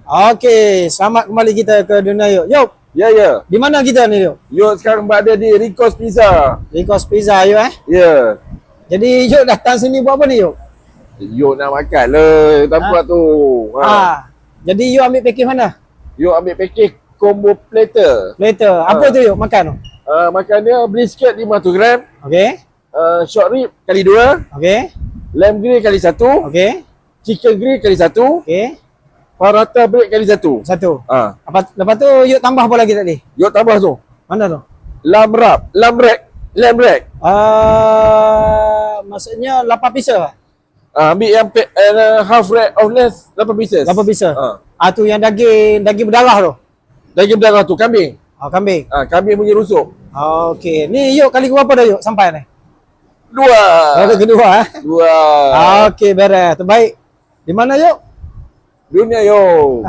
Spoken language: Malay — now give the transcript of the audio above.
Okey, selamat kembali kita ke dunia Yuk. Yuk, Ya, ya. di mana kita ni Yuk? Yuk sekarang berada di Rico's Pizza. Rico's Pizza Yuk Ya. Jadi Yuk datang sini buat apa ni Yuk? Yuk nak makan lah tempat tu. Jadi Yuk ambil package mana? Yuk ambil package combo platter. Platter. Apa tu Yuk makan tu? Makan dia brisket 500 gram. Okey. Short rib kali 2. Okey. Lamb grill kali 1. Okey. Chicken grill kali 1. Okey. Paratha bread kali 1. Satu. Lepas tu Yuk tambah apa lagi tadi? Yuk tambah tu. Mana tu? Lamb wrap. Lamb rack. Maksudnya 8 pieces. Ambil yang half rack of less 8 pieces. 8 pieces. Tu yang daging berdarah tu. Daging berdarah tu kambing. Kambing. Kambing punya rusuk. Okey. Ni Yuk kali berapa dah Yuk sampai ni? 2. Kali kedua 2. Okey, beres. Terbaik. Di mana Yuk? Dunia yo.